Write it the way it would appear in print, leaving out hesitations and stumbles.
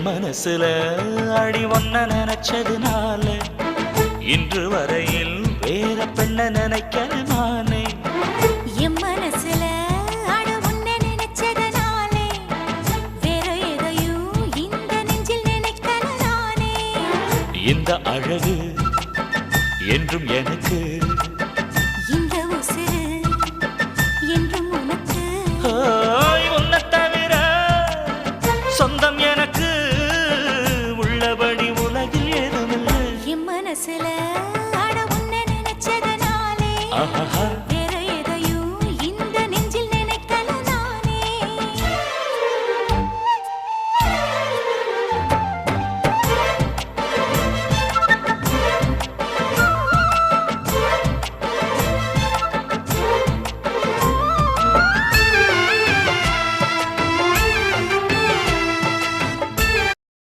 மனசுல அடி ஒன்ன நினைச்சதுனால இன்று வரையில் வேற பெண்ண நினைக்கிற நானே. என் மனசுல அட உன்னை நினைச்சதனாலே வேற எதையும் இந்த நெஞ்சில் நினைக்கல நானே. இந்த அழகு என்றும் எனக்கு